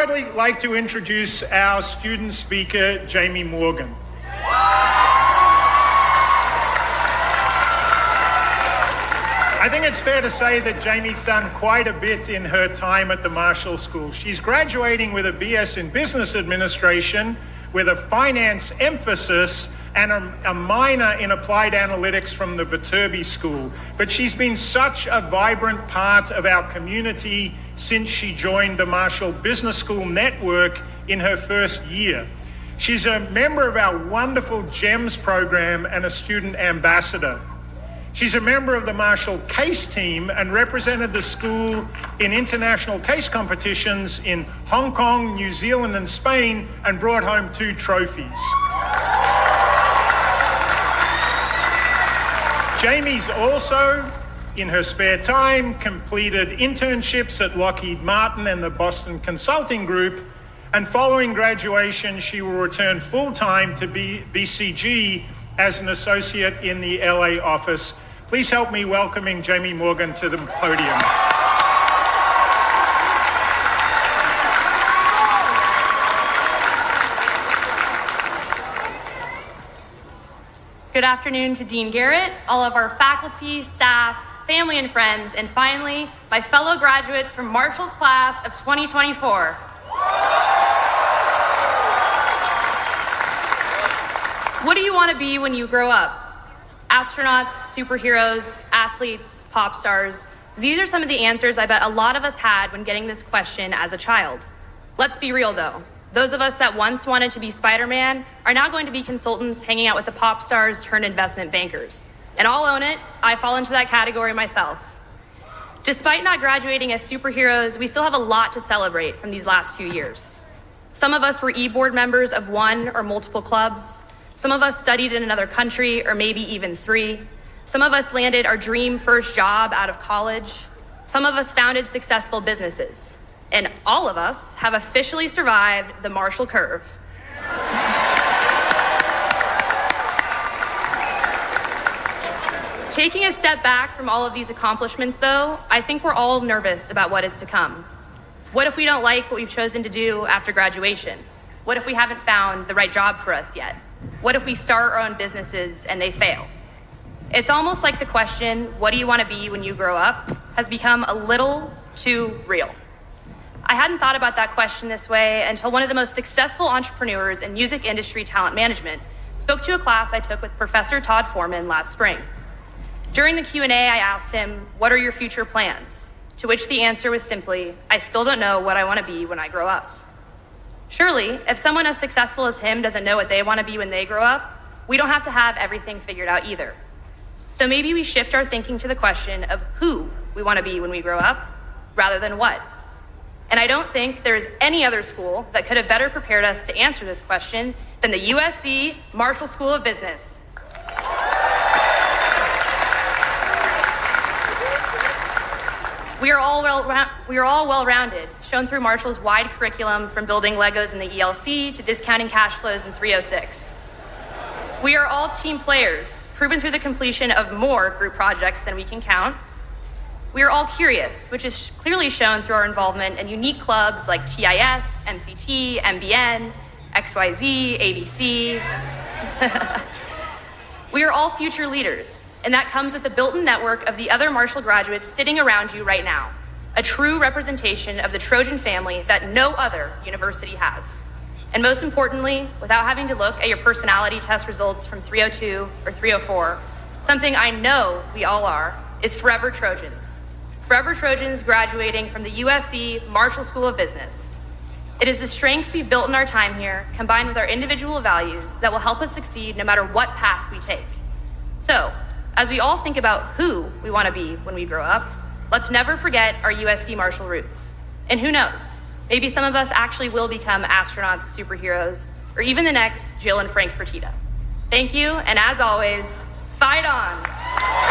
I'd like to introduce our student speaker, Jamie Morgan. I think it's fair to say that Jamie's done quite a bit in her time at the Marshall School. She's graduating with a BS in Business Administration with a finance emphasis and a minor in Applied Analytics from the Viterbi School. But she's been such a vibrant part of our community since she joined the Marshall Business School network in her first year. She's a member of our wonderful GEMS program and a student ambassador. She's a member of the Marshall Case team and represented the school in international case competitions in Hong Kong, New Zealand, and Spain, and brought home 2 trophies. Jamie's also, in her spare time, completed internships at Lockheed Martin and the Boston Consulting Group, and following graduation, she will return full-time to BCG as an associate in the LA office. Please help me welcoming Jamie Morgan to the podium. Good afternoon to Dean Garrett, all of our faculty, staff, family, and friends, and finally, my fellow graduates from Marshall's class of 2024. What do you want to be when you grow up? Astronauts, superheroes, athletes, pop stars. These are some of the answers I bet a lot of us had when getting this question as a child. Let's be real though. Those of us that once wanted to be Spider-Man are now going to be consultants hanging out with the pop stars turned investment bankers. And I'll own it, I fall into that category myself. Despite not graduating as superheroes, we still have a lot to celebrate from these last few years. Some of us were e-board members of 1 or multiple clubs. Some of us studied in another country, or maybe even 3. Some of us landed our dream first job out of college. Some of us founded successful businesses. And all of us have officially survived the Marshall curve. Taking a step back from all of these accomplishments, though, I think we're all nervous about what is to come. What if we don't like what we've chosen to do after graduation? What if we haven't found the right job for us yet? What if we start our own businesses and they fail? It's almost like the question, what do you want to be when you grow up, has become a little too real. I hadn't thought about that question this way until one of the most successful entrepreneurs in music industry talent management spoke to a class I took with Professor Todd Foreman last spring. During the Q&A, I asked him, what are your future plans? To which the answer was simply, I still don't know what I want to be when I grow up. Surely, if someone as successful as him doesn't know what they want to be when they grow up, we don't have to have everything figured out either. So maybe we shift our thinking to the question of who we want to be when we grow up, rather than what. And I don't think there is any other school that could have better prepared us to answer this question than the USC Marshall School of Business. We are all well-rounded, shown through Marshall's wide curriculum from building Legos in the ELC to discounting cash flows in 306. We are all team players, proven through the completion of more group projects than we can count. We are all curious, which is clearly shown through our involvement in unique clubs like TIS, MCT, MBN, XYZ, ABC. We are all future leaders. And that comes with the built-in network of the other Marshall graduates sitting around you right now, a true representation of the Trojan family that no other university has. And most importantly, without having to look at your personality test results from 302 or 304, something I know we all are, is forever Trojans. Forever Trojans graduating from the USC Marshall School of Business. It is the strengths we've built in our time here, combined with our individual values, that will help us succeed no matter what path we take. So, as we all think about who we want to be when we grow up, let's never forget our USC Marshall roots. And who knows, maybe some of us actually will become astronauts, superheroes, or even the next Jill and Frank Fertitta. Thank you, and as always, fight on!